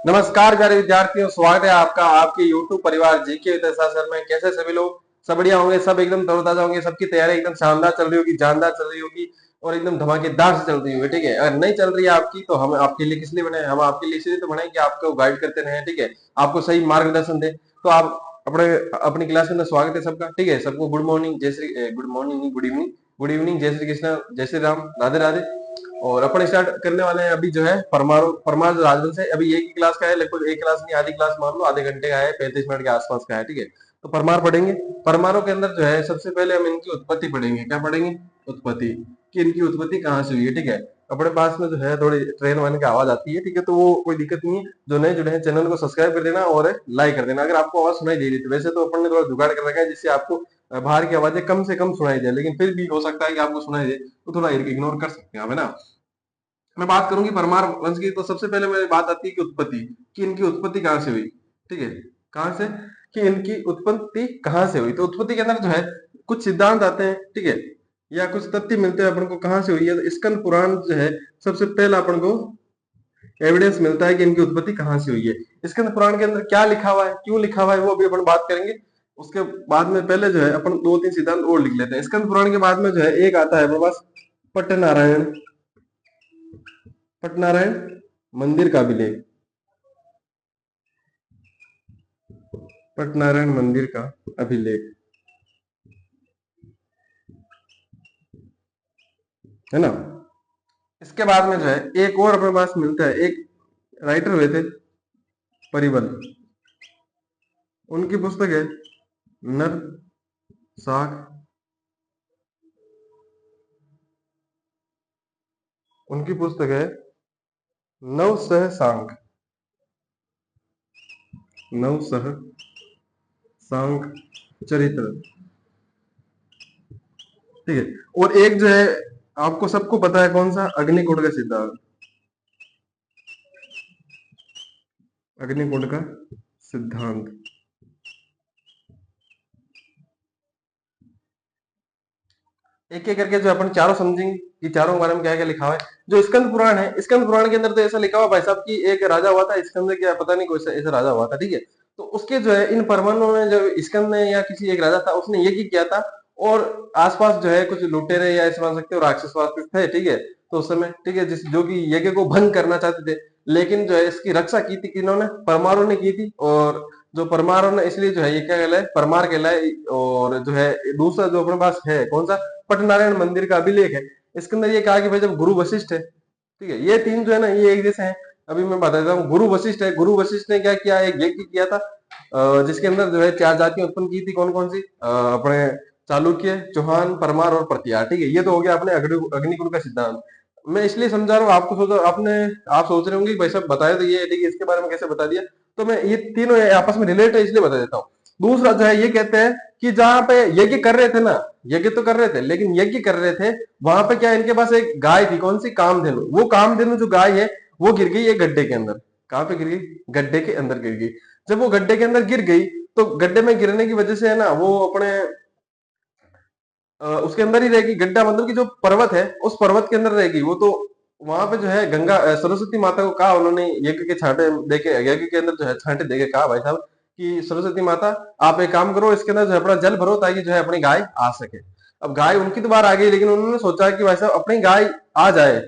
नमस्कार प्यारे विद्यार्थियों, स्वागत है आपका आपके YouTube परिवार जीके विद सर में। कैसे सभी लोग? सब बढ़िया होंगे, सब एकदम तरोताजा होंगे, सबकी तैयारी एकदम शानदार चल रही होगी, जानदार चल रही होगी और एकदम धमाकेदार से चल रही होगी। ठीक है, अगर नहीं चल रही है आपकी तो हम आपके लिए किस लिए बने? हम आपके लिए इसलिए तो बने कि आपको गाइड करते रहे। ठीक है, आपको सही मार्गदर्शन दे। तो आप अपने अपनी क्लास में स्वागत है सबका। ठीक है, सबको गुड मॉर्निंग, जय Shri good morning, good evening, good evening, जय श्री कृष्ण, जय श्री राम, राधे राधे। और अपन स्टार्ट करने वाले हैं अभी जो है परमार परमार राजवंश है। अभी एक ही क्लास का है, लगभग एक क्लास नहीं, आधी क्लास मान लो, आधे घंटे का है, 35 मिनट के आसपास का है। ठीक है, तो परमार पढ़ेंगे। परमारों के अंदर जो है सबसे पहले हम इनकी उत्पत्ति पढ़ेंगे। क्या पढ़ेंगे? उत्पत्ति, कि इनकी उत्पत्ति कहाँ से हुई है। ठीक है, अपने पास में जो है थोड़ी ट्रेन वाने की आवाज आती है। ठीक है, तो वो कोई दिक्कत नहीं है। जो नए जुड़े हैं चैनल को सब्सक्राइब कर देना और लाइक कर देना अगर आपको आवाज सुनाई दे रही है। वैसे तो अपन ने थोड़ा जुगाड़ कर रखा है जिससे आपको बाहर की आवाजें कम से कम सुनाई दे, लेकिन फिर भी हो सकता है कि आपको सुनाई दे, तो थोड़ा इग्नोर कर सकते हैं आप, है ना। मैं बात करूंगी परमार वंश की, तो सबसे पहले मेरी बात आती है कि उत्पत्ति, कि इनकी उत्पत्ति कहाँ से हुई। ठीक है, कहाँ से, कि इनकी उत्पत्ति कहाँ से हुई। तो उत्पत्ति के अंदर जो है कुछ सिद्धांत आते हैं। ठीक है, या कुछ तथ्य मिलते हैं अपन को कहाँ से हुई है। तो स्कंद पुराण जो है सबसे पहला अपन को एविडेंस मिलता है कि इनकी उत्पत्ति कहाँ से हुई है। स्कंद पुराण के अंदर क्या लिखा हुआ है, क्यों लिखा हुआ है, वो भी अपन बात करेंगे। उसके बाद में पहले जो है अपन दो तीन सिद्धांत और लिख लेते हैं। स्कंद पुराण के बाद में जो है एक आता है अपने पास पट्टनारायण, पटनारायण मंदिर का अभिलेख, पटनारायण मंदिर का अभिलेख, है ना। इसके बाद में जो है एक और अपने पास मिलता है, एक राइटर हुए थे परिबल, उनकी पुस्तक है नर साख, उनकी पुस्तक है नव सह सांग, नव सह सांग चरित्र। ठीक है, और एक जो है आपको सबको पता है कौन सा, अग्निकुंड का सिद्धांत, अग्निकुंड का सिद्धांत। एक एक करके जो अपन चारों समझेंगे कि चारों के बारे में क्या क्या लिखा हुआ है। जो स्कंद पुराण है, स्कंद पुराण के अंदर तो ऐसा लिखा हुआ भाई साहब कि एक राजा हुआ था स्कंद, क्या पता नहीं कोई ऐसा राजा हुआ था। ठीक है, तो उसके जो है इन परमाणुओं में जो स्कंद ने या किसी एक राजा था उसने यज्ञ किया था, और आसपास जो है कुछ लुटेरे या ऐसे मान सकते हो राक्षस वाक्षस थे। ठीक है, तो उस समय ठीक है जिस जो कि यज्ञ को भंग करना चाहते थे, लेकिन जो है इसकी रक्षा की थी किन्होंने, परमाणु ने की थी। और जो परमार ने, इसलिए जो है ये क्या कहलाए, परमार कहलाए। और जो है दूसरा जो अपने पास है कौन सा, पटनारायण मंदिर का अभिलेख है। इसके अंदर ये कहा कि भाई जब गुरु वशिष्ठ है, ठीक है, ये तीन जो है ना ये एक जैसे हैं। अभी मैं बता देता हूँ, गुरु वशिष्ठ है, गुरु वशिष्ठ ने क्या किया, एक यज्ञ किया था जिसके अंदर जो है चार जातियां उत्पन्न की थी। कौन कौन सी? अपने चालुक्य, चौहान, परमार और प्रतिहार। ठीक है, ये तो हो गया अपने अग्निकुल का सिद्धांत। मैं इसलिए समझा रहा हूँ आपको, सोचो आपने, आप सोच रहे होंगे कि भाई साहब बताया तो ये है, ठीक है, इसके बारे में कैसे बता दिया। तो मैं ये तीनों आपस में रिलेट है इसलिए बता देता हूँ। दूसरा जो है ये कहते हैं कि जहां पे यज्ञ कर रहे थे ना, यज्ञ तो कर रहे थे लेकिन यज्ञ कर रहे थे, वहां पे क्या इनके पास एक गाय थी, कौन सी, कामधेनु। वो कामधेनु जो गाय है वो गिर गई एक गड्ढे के अंदर। कहां पे गिर गई? गड्ढे के अंदर गिर गई। जब वो गड्ढे के अंदर गिर गई, तो गड्ढे में गिरने की वजह से है ना वो अपने उसके अंदर ही रहेगी। गड्ढा मतलब कि जो पर्वत है उस पर्वत के अंदर रहेगी वो। तो वहां पे जो है गंगा सरस्वती माता को कहा उन्होंने, यज्ञ के छांटे देके, यज्ञ के अंदर जो है छांटे देके कहा भाई साहब कि सरस्वती माता आप एक काम करो, इसके अंदर जो है अपना जल भरो ताकि जो है अपनी गाय आ सके। अब गाय उनकी तो बाहर आ गई, लेकिन उन्होंने सोचा कि भाई साहब अपनी गाय आ जाए,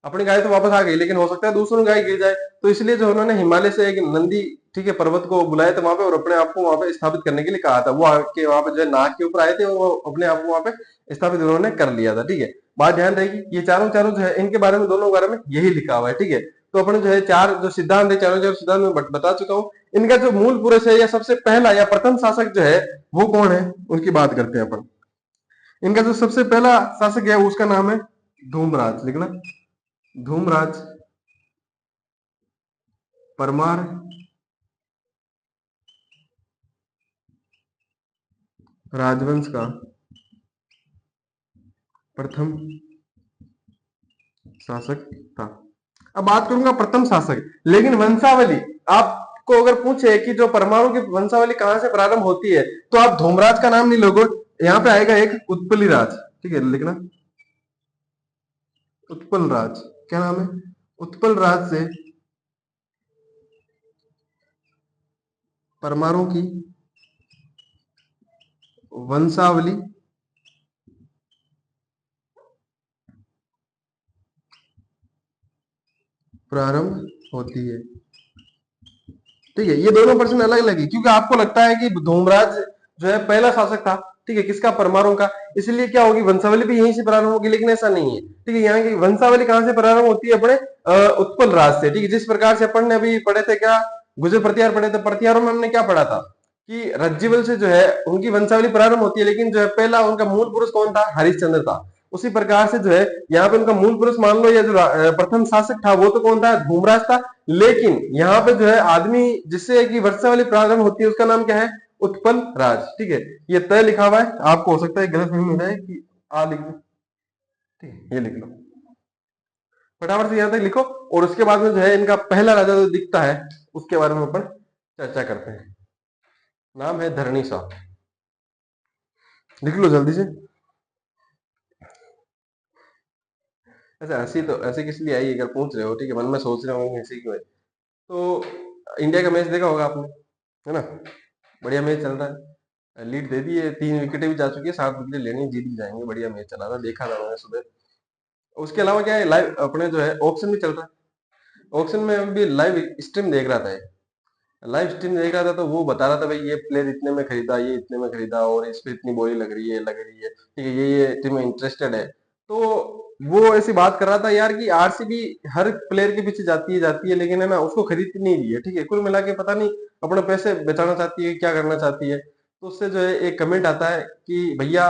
अपनी गाय तो वापस आ गई लेकिन हो सकता है दूसरों गाय गिर जाए। तो इसलिए जो उन्होंने हिमालय से एक नंदी, ठीक है, पर्वत को बुलाया था वहां पे, और अपने आप को वहां पे स्थापित करने के लिए कहा था। वो आके वहां पे जो है नाग के ऊपर आए थे और वो अपने आप को वहां पे स्थापित उन्होंने कर लिया था। ठीक है, बात ध्यान रहेगी, ये चारों चारों जो है इनके बारे में, दोनों के बारे में यही लिखा हुआ है। ठीक है, तो अपने जो है चार जो सिद्धांत है, चारों चारों सिद्धांत में बता चुका हूँ। इनका जो मूल पुरुष है या सबसे पहला या प्रथम शासक जो है वो कौन है, उनकी बात करते हैं अपन। इनका जो सबसे पहला शासक है उसका नाम है धूमराज, लिखना, धूमराज परमार राजवंश का प्रथम शासक था। अब बात करूंगा प्रथम शासक, लेकिन वंशावली आपको अगर पूछे कि जो परमाणु की वंशावली कहां से प्रारंभ होती है, तो आप धूमराज का नाम नहीं लोगे, यहाँ पे आएगा एक उत्पली राज। ठीक है, लिखना, उत्पल राज। क्या नाम है? उत्पल राज से परमारों की वंशावली प्रारंभ होती है। ठीक है, ये दोनों प्रश्न अलग अलग है क्योंकि आपको लगता है कि धूमराज जो है पहला शासक था, ठीक है, किसका, परमारों का, इसलिए क्या होगी, वंशावली भी यहीं से प्रारंभ होगी, लेकिन ऐसा नहीं है। ठीक है, यहाँ की वंशावली कहां से प्रारंभ होती है, अपने उत्पल राज से। ठीक है, जिस प्रकार से अपन ने अभी पढ़े थे, क्या गुजर प्रतिहार पढ़े थे, प्रतिहारों में हमने क्या पढ़ा था कि रज्जीवल से जो है उनकी वंशावली प्रारंभ होती है, लेकिन जो है पहला उनका मूल पुरुष कौन था, हरिश्चंद्र था। उसी प्रकार से जो है यहाँ पे उनका मूल पुरुष मान लो, या जो प्रथम शासक था वो तो कौन था, धूमराज था। लेकिन यहाँ पे जो है आदमी जिससे की वंशावली प्रारंभ होती है उसका नाम क्या है, उत्पल राज। ठीक है, ये तय लिखा हुआ है, आपको हो सकता है गलत फहमी हो जाए कि आ लिख दो। ठीक है, ये लिख लो, फटाफट से यहां तक लिखो, और उसके बाद में जो है इनका पहला राजा जो दिखता है उसके बारे में अपन चर्चा करते हैं। नाम है धरणी सा, लिख लो जल्दी से। ऐसा हंसी तो ऐसे किस लिए आई, अगर पूछ रहे हो, ठीक है, मन में सोच रहे होंगे हंसी क्यों है। तो इंडिया का मैच देखा होगा आपने, है ना, बढ़िया मैच चल रहा है, लीड दे दी है, 3 विकेटें भी जा चुकी है, 7 विकेट लेनी, जीत भी जाएंगे, बढ़िया मैच चला था, देखा था मैंने सुबह। उसके अलावा क्या है, लाइव अपने जो है ऑक्शन भी चल रहा है, ऑक्शन में हम भी लाइव स्ट्रीम देख रहा था, लाइव स्ट्रीम देख रहा था, तो वो बता रहा था भाई ये प्लेयर इतने में खरीदा, ये इतने में खरीदा, और इस पे इतनी बोली लग रही है, ठीक है, ये टीम में इंटरेस्टेड है। तो वो ऐसी बात कर रहा था यार कि आरसीबी हर प्लेयर के पीछे जाती है, लेकिन है ना उसको खरीद नहीं रही है। ठीक है, कुल मिला के पता नहीं अपने पैसे बचाना चाहती है, क्या करना चाहती है। तो उससे जो है एक कमेंट आता है कि भैया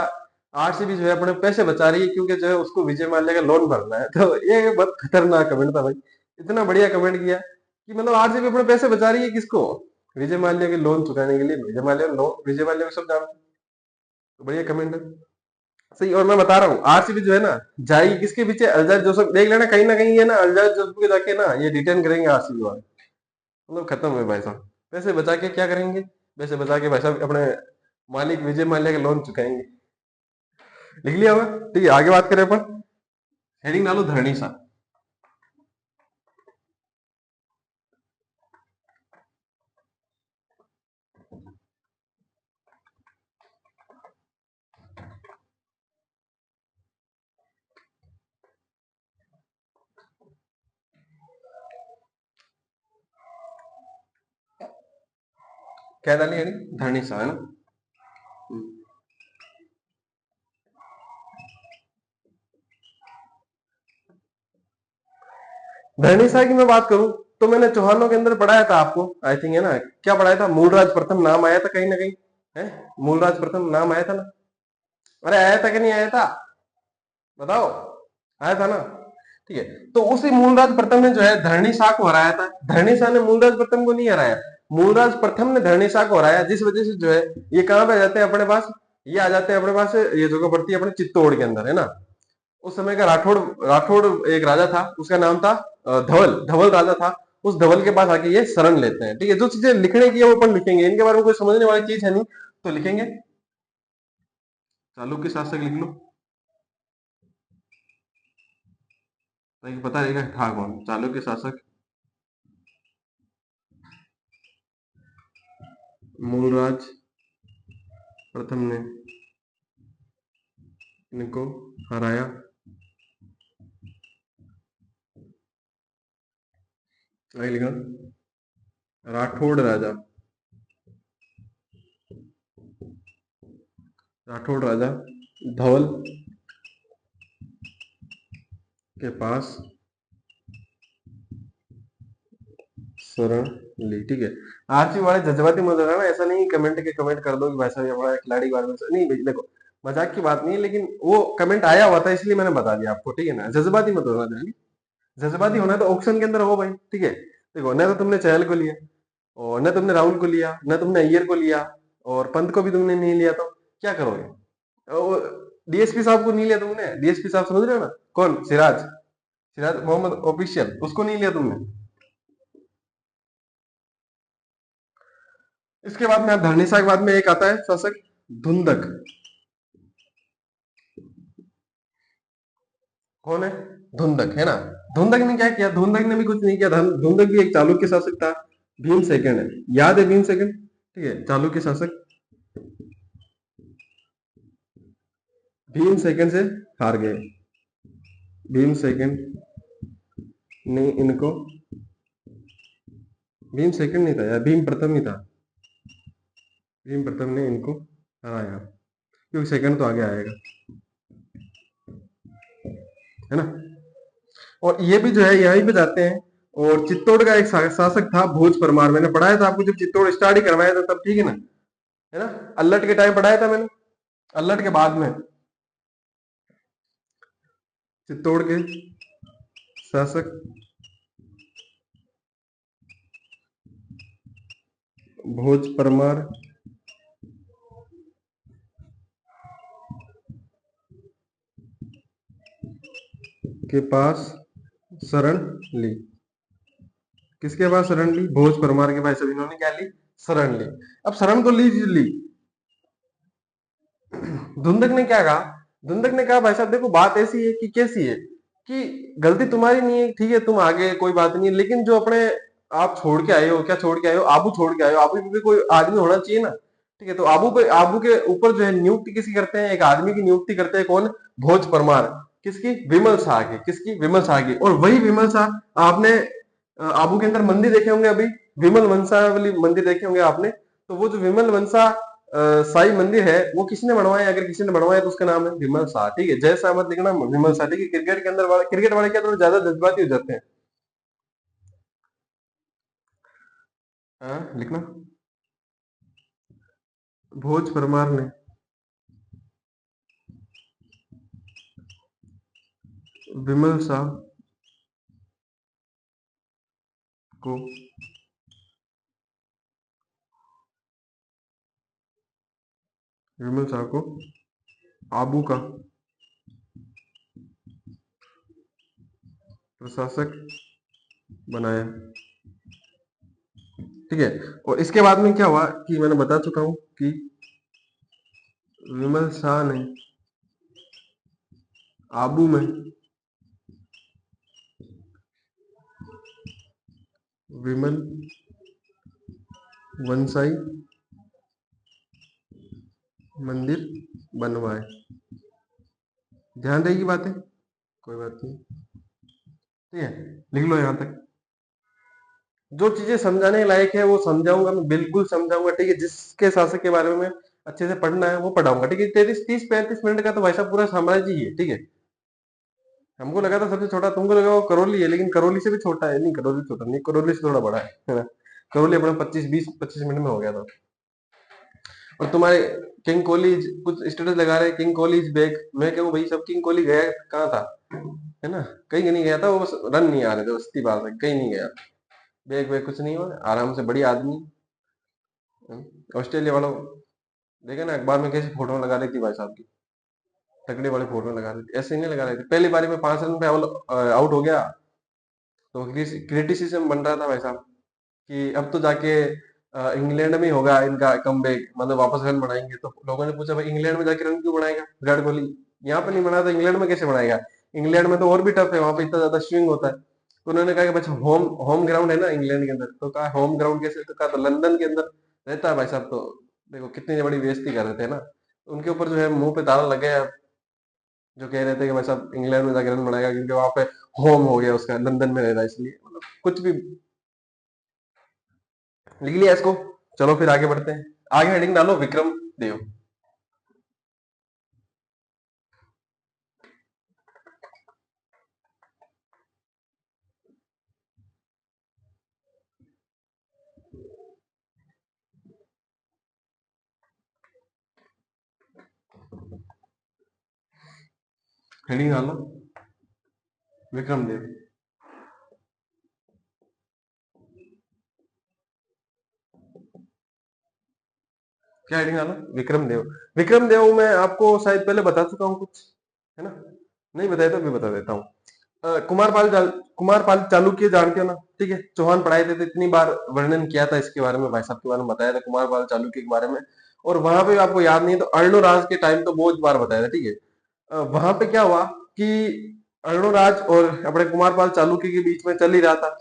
आरसीबी जो है अपने पैसे बचा रही है, क्योंकि जो है उसको विजय माल्या का लोन भरना है। तो ये बहुत खतरनाक कमेंट था भाई, इतना बढ़िया कमेंट किया कि मतलब आरसीबी अपने पैसे बचा रही है किसको, विजय माल्या के लोन चुकाने के लिए। विजय माल्या को सब जानते हैं, तो बढ़िया कमेंट है, सही। और मैं बता रहा हूँ आरसीबी जो है ना जाएगी किसके पीछे, अल्जार जोसफ, देख लेना कहीं ना कहीं, ये ना अल्जार जोसफ के जाके ना ये रिटर्न करेंगे आरसीबी वाले, मतलब खत्म है भाई साहब। पैसे बचा के क्या करेंगे, पैसे बचा के भाई साहब अपने मालिक विजय माल्या के लोन चुकाएंगे। लिख लिया होगा, ठीक है, आगे बात करें अपन, हेडिंग डालो धरणी सा। क्या डाली हेडिंग, धरणी सा, है ना। धरणी सा की मैं बात करूं तो मैंने चौहानों के अंदर पढ़ाया था आपको, आई थिंक, है ना, क्या पढ़ाया था, मूलराज प्रथम नाम आया था कहीं ना कहीं, है, मूलराज प्रथम नाम आया था ना, अरे आया था कि नहीं आया था, बताओ, आया था ना। ठीक है, तो उसी मूलराज प्रथम ने जो है धरणी शाह को हराया था, धरणी शाह ने मूलराज प्रथम को नहीं हराया, मूलराज प्रथम ने धरणी शाह को हराया, जिस वजह से जो है ये कहां पे आ जाते हैं अपने पास, ये आ जाते हैं अपने पास, ये जगह पड़ती है अपने चित्तौड़ के अंदर, है ना। उस समय का राठौड़, राठौड़ एक राजा था, उसका नाम था धवल, धवल राजा था। उस धवल के पास आके ये शरण लेते हैं। ठीक है, जो चीजें लिखने की है वो अपन लिखेंगे, इनके बारे में कोई समझने वाली चीज है नहीं तो लिखेंगे। चालुक्य शासक लिख लो, ताकि पता रहेगा था कौन चालुक्य शासक। मूलराज प्रथम ने इनको हराया, आगे लिखा राठौड़ राजा, राठौड़ राजा धवल के पास शरण ली। ठीक है, आरसी वाले जज्बाती मत होना ना, ऐसा नहीं कमेंट के कमेंट कर दो कि भाई साहब ये हमारा खिलाड़ी के बारे में नहीं भाई, देखो मजाक की बात नहीं है, लेकिन वो कमेंट आया हुआ था इसलिए मैंने बता दिया आपको, ठीक है ना, जज्बाती मत होना जानी, जज्बाती होना है तो ऑप्शन के अंदर हो भाई। ठीक है, देखो न तो तुमने चहल को लिया, और न तुमने राहुल को लिया, न तुमने अय्यर को लिया, और पंत को भी तुमने नहीं लिया, तो क्या करोगे। डीएसपी साहब को नहीं लिया तुमने, डीएसपी साहब समझ रहे हो ना, कौन, सिराज, सिराज मोहम्मद ऑफिशियल, उसको नहीं लिया तुमने। इसके बाद में धरनीसा के बाद में एक आता है शासक धुंधक, कौन है, धुंधक, है ना। धुंधक ने क्या किया, धुंधक ने भी कुछ नहीं किया, धुंधक भी एक चालुक्य शासक था, भीम सेकंड है, याद है भीम सेकंड। ठीक है। चालुक्य शासक भीम सेकंड से हार गए। भीम सेकंड ने इनको, भीम सेकंड नहीं था यार, भीम प्रथम ही था। भीम प्रथम ने इनको हराया, क्योंकि सेकंड तो आगे आएगा, है ना। और ये भी जो है यहीं पे जाते हैं। और चित्तौड़ का एक शासक था भोज परमार, मैंने पढ़ाया था आपको जब चित्तौड़ स्टार्ट ही करवाया था तब, ठीक है ना, है ना। अल्लट के टाइम पढ़ाया था मैंने, अल्लट के बाद में चित्तौड़ के शासक भोज परमार के पास शरण ली। किसके पास शरण ली? भोज परमार के पास। सब इन्होंने क्या ली? शरण ली। अब शरण तो ली। धुंधक ने क्या कहा? धुंधक ने कहा भाई साहब देखो बात ऐसी है कि कैसी है कि गलती तुम्हारी नहीं है, ठीक है, तुम आगे कोई बात नहीं है, लेकिन जो अपने आप छोड़ के आए हो, क्या छोड़ के आए हो? आबू छोड़ के आए हो। आबू पे कोई आदमी होना चाहिए ना, ठीक है। तो आबू के ऊपर जो है नियुक्ति किसी करते हैं, एक आदमी की नियुक्ति करते हैं। कौन? भोज परमार। किसकी? विमल शाह की। किसकी? विमल शाह की। और वही विमल शाह, आपने आबू के अंदर मंदिर देखे होंगे अभी, विमल वंशावली मंदिर देखे होंगे आपने। तो वो जो विमल वंशा साई मंदिर है वो किसने बनवाया? अगर किसी ने बनवाया तो उसका नाम है विमल शाह, ठीक है। जय शाह मत लिखना, विमल शाह, ठीक है। क्रिकेट के अंदर क्रिकेट वाले क्या थोड़ा ज्यादा जज्बाती हो जाते हैं। हाँ लिखना। भोज परमार ने विमल शाह को विमल शाह को आबू का प्रशासक बनाया, ठीक है। और इसके बाद में क्या हुआ कि मैंने बता चुका हूं कि विमल शाह ने आबू में विमल वंशाई मंदिर बनवाए। ध्यान रहेगी बातें, कोई बात नहीं, ठीक है। लिख लो यहां तक। जो चीजें समझाने लायक है वो समझाऊंगा मैं, बिल्कुल समझाऊंगा, ठीक है। जिसके शासक के बारे में अच्छे से पढ़ना है वो पढ़ाऊंगा, ठीक है। 33 30 35 मिनट का तो भाई साहब पूरा साम्राज्य ही है, ठीक है। हमको लगा था सबसे छोटा, तुमको लगा वो करौली है, लेकिन करौली से भी छोटा है। नहीं करौली छोटा नहीं, करौली से थोड़ा बड़ा है ना। करौली अपना 25 मिनट में हो गया था। और तुम्हारे किंग कोहली कुछ स्टेटस लगा रहे, किंग कोहली इज बैक। मैं कहूँ भाई सब, किंग कोहली गया कहाँ था, है ना। कहीं नहीं गया था वो, बस रन नहीं आ रहे थे, बस इतनी बात है, कहीं नहीं गया। बैक बैक कुछ नहीं हुआ, आराम से बढ़िया आदमी। ऑस्ट्रेलिया वालों देखा ना अखबार में कैसी फोटो लगा रही थी भाई साहब की, तगड़े वाले फोटो लगा रही थी। ऐसे नहीं लगा रहे थे, पहली बारी में 5 रन पे आउट हो गया। तो क्रिटिसिज्म बन रहा था भाई साहब कि अब तो जाके इंग्लैंड में ही होगा इनका कमबैक, मतलब वापस रन बनाएंगे। तो लोगों ने पूछा भाई इंग्लैंड में जाके रन क्यों बनाएगा विराट कोहली? यहाँ पे नहीं बना तो इंग्लैंड में कैसे बनाएगा? इंग्लैंड में तो और भी टफ है, वहां पे इतना ज्यादा स्विंग होता है। तो उन्होंने कहा कि बच्चा होम होम ग्राउंड है ना इंग्लैंड के अंदर। तो कहा होम ग्राउंड कैसे? तो कहा तो लंदन के अंदर रहता है भाई साहब। तो देखो कितनी बड़ी बेइज्जती कर रहे थे ना। उनके ऊपर जो है मुंह पे ताला लग गया, जो कह रहे थे कि भाई साहब इंग्लैंड में जाके रन बनाएगा क्योंकि वहां पे होम हो गया उसका, लंदन में रह रहा है इसलिए, मतलब कुछ भी। लिख लिया इसको। चलो फिर आगे बढ़ते हैं। आगे हेडिंग डालो विक्रम देव। हेडिंग डालो विक्रम देव। क्या हेडिंग डालो? विक्रम देव। विक्रम देव मैं आपको शायद पहले बता चुका हूँ कुछ, है ना। नहीं बताया तो भी बता देता हूँ। कुमारपाल चालुक्य जानते हो ना, ठीक है। चौहान पढ़ाए थे तो इतनी बार वर्णन किया था इसके बारे में, भाई साहब के बारे में बताया था कुमारपाल चालुक्य के बारे में। और वहां पे आपको याद नहीं तो अर्णोराज के टाइम तो बहुत बार बताया था, ठीक है। वहां पे क्या हुआ कि अर्णोराज और अपने कुमारपाल चालुक्य के बीच में चल ही रहा था।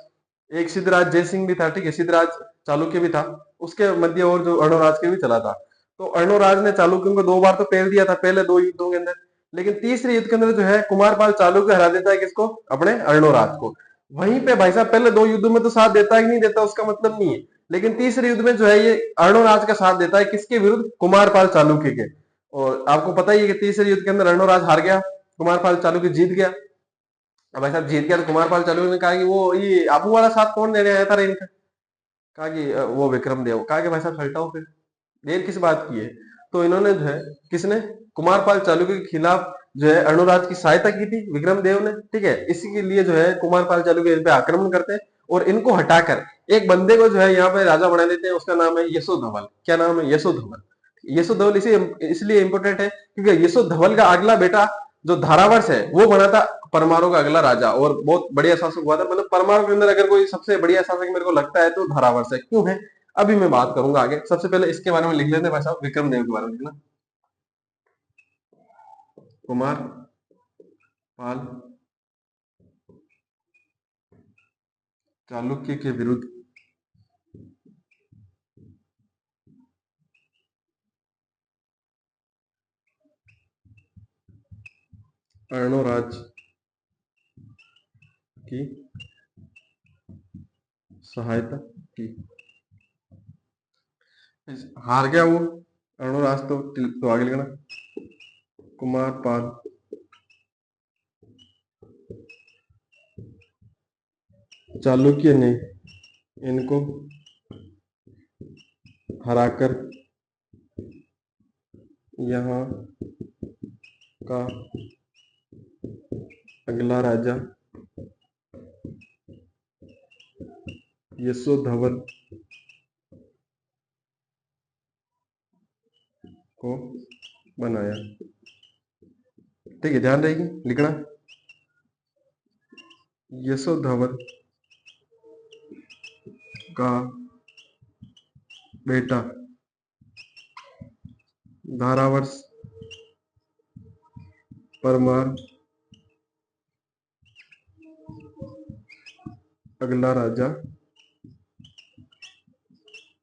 एक सिद्धराज जयसिंह भी था, ठीक है, सिद्धराज चालुक्य भी था, उसके मध्य और जो अर्णोराज के भी चला था। तो अर्णोराज ने चालुक्यों को 2 बार तो पेल दिया था पहले 2 युद्धों के अंदर, लेकिन तीसरे युद्ध के अंदर जो है कुमारपाल चालुक्य हरा देता है किसको, अपने अर्णोराज को। वहीं पे भाई साहब पहले 2 युद्धों में तो साथ देता ही नहीं देता उसका मतलब नहीं है, लेकिन तीसरे युद्ध में जो है ये अर्णोराज का साथ देता है, किसके विरुद्ध, कुमारपाल चालुक्य के। और आपको पता ही है कि तीसरे युद्ध के अंदर अर्णोराज हार गया, कुमारपाल चालुक्य जीत गया। अब भाई साहब जीत गया तो कुमारपाल चालुक्य ने कहा कि वो ये आबू वाला साथ कौन देने आया था रेन का, कहा कि वो विक्रम देव, कहा कि भाई साहब हटाओ फिर, देर किस बात की है। तो इन्होंने जो है, किसने, कुमारपाल चालुक्य के खिलाफ जो है अर्णोराज की सहायता की थी विक्रम देव ने, ठीक है। इसी के लिए जो है कुमारपाल चालुक्य इन पे आक्रमण करते हैं और इनको हटाकर एक बंदे को जो है यहाँ पे राजा बना देते हैं, उसका नाम है यशो धवल। क्या नाम है, यशो धवल। यशो धवल इसी इसलिए इंपोर्टेंट है क्योंकि यशो धवल का अगला बेटा जो धारावर्ष है वो बना था परमाणु का अगला राजा, और बहुत बढ़िया शासक हुआ था। मतलब परमाणु के अंदर अगर कोई सबसे बढ़िया शासक मेरे को लगता है तो धारावर्ष है। क्यों है, अभी मैं बात करूंगा आगे। सबसे पहले इसके बारे में लिख लेते हैं भाई साहब, विक्रम देव के बारे में लिखना, कुमार पाल चालुक्य के विरुद्ध अर्णोराज की सहायता की। हार गया वो अर्णोराज, तो आगे लिखना, कुमार पाल चालुक्य ने इनको हराकर यहाँ का अगला राजा यशो धवल को बनाया। ठीक है, ध्यान रहेगी लिखना, यशो धवल का बेटा धारावर्ष परमार अगला राजा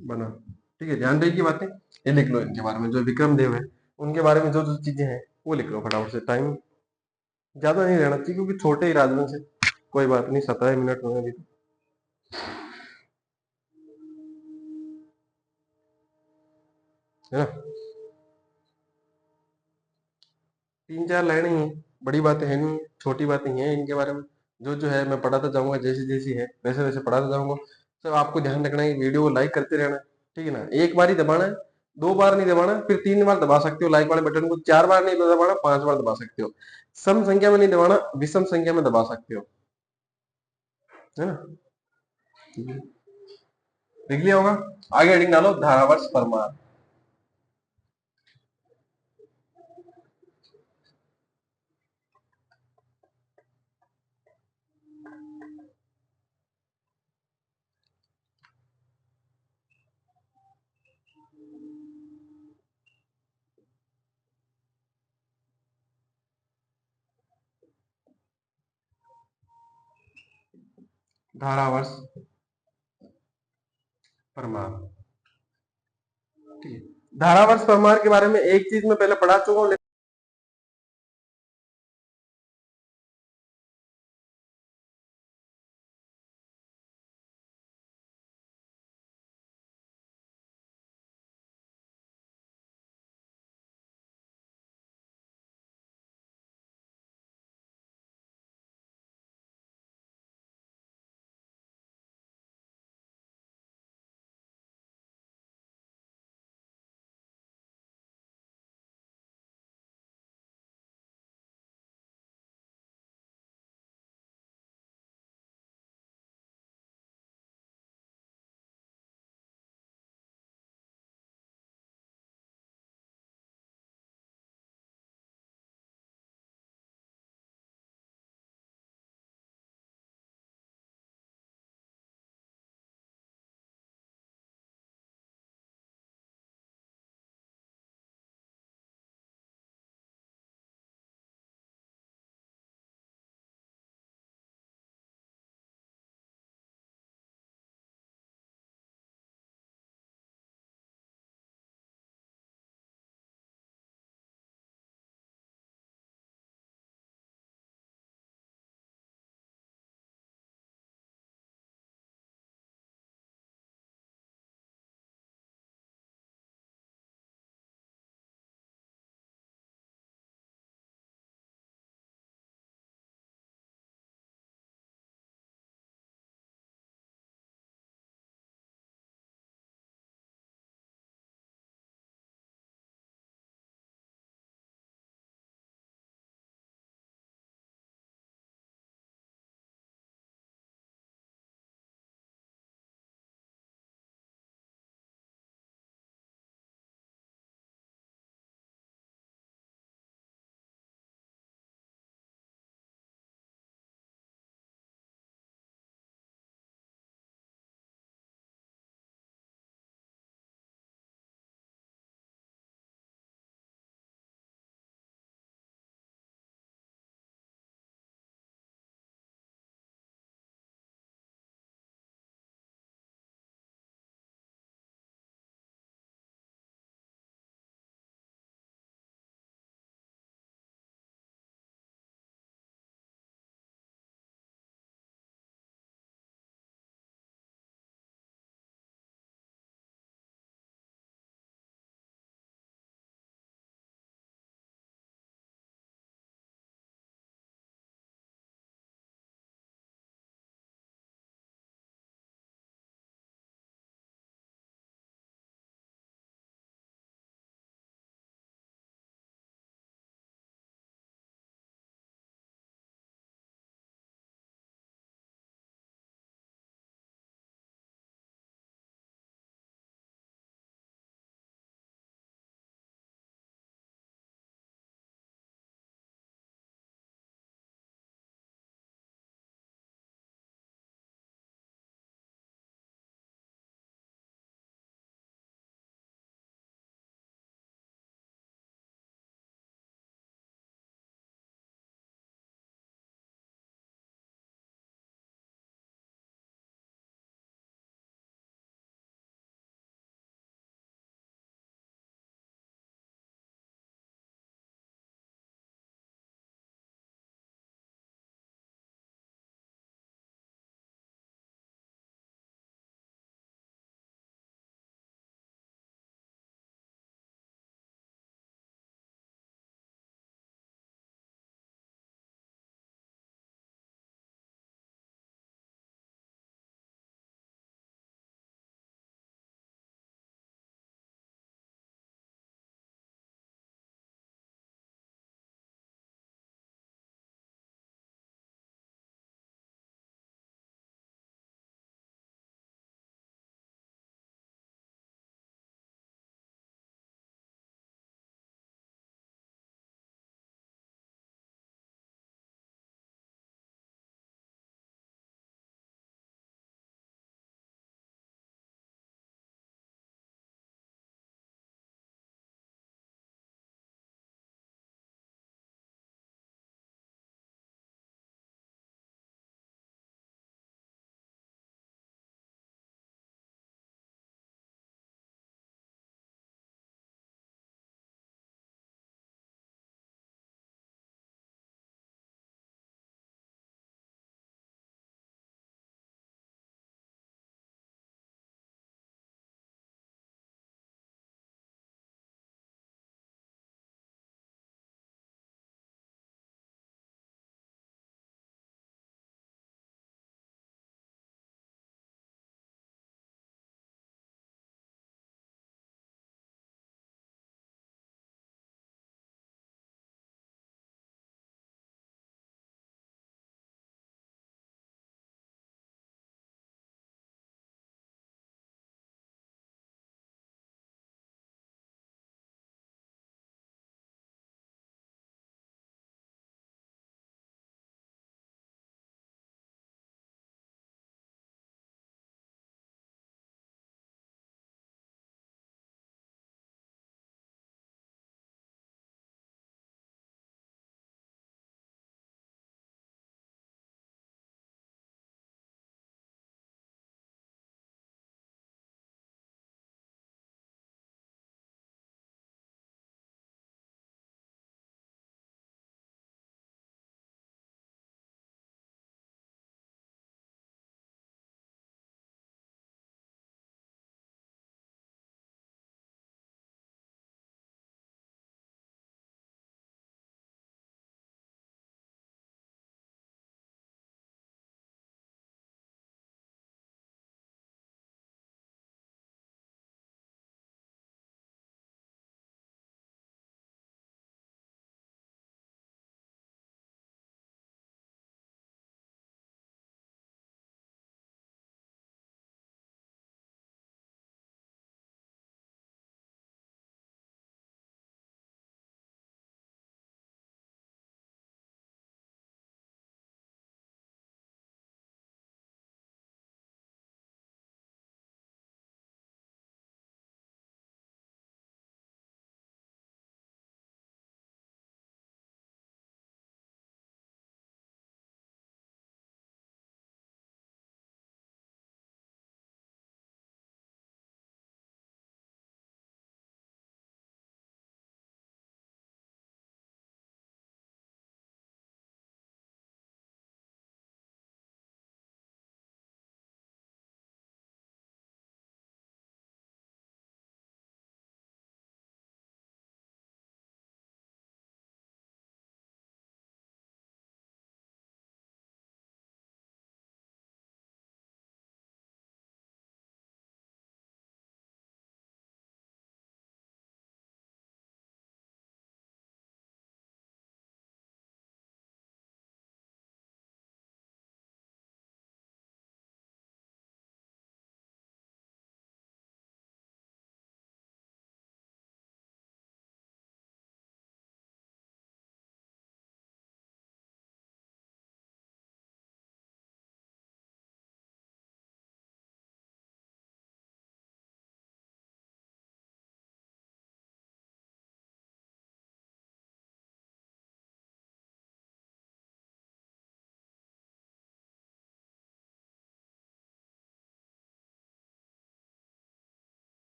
बना। ठीक है, ध्यान रहेगी बातें, ये लिख लो। इनके बारे में जो विक्रम देव है उनके बारे में जो जो चीजें हैं वो लिख लो फटाफट से, टाइम ज्यादा नहीं रहना चाहिए क्योंकि छोटे ही राजवंश है। कोई बात नहीं, 17 मिनट हुए अभी, है ना। 3-4 लाइनें ही हैं, बड़ी बातें हैं नहीं, छोटी बातें ही हैं इनके बारे में। जो जो है मैं पढ़ाता जाऊंगा, जैसी जैसी है वैसे वैसे पढ़ाता जाऊंगा। सब आपको ध्यान रखना है, वीडियो को लाइक करते रहना, ठीक है ना। एक बार ही दबाना है, 2 बार नहीं दबाना, फिर 3 बार दबा सकते हो लाइक वाले बटन को, 4 बार नहीं दबाना, 5 बार दबा सकते हो। सम संख्या में नहीं दबाना, विषम संख्या में दबा सकते हो, है ना। लिख लिया होगा, आगे हेडिंग डालो, धारावर्ष परमार। धारावर्ष परमार, ठीक है। धारावर्ष परमार के बारे में एक चीज मैं पहले पढ़ा चुका हूँ,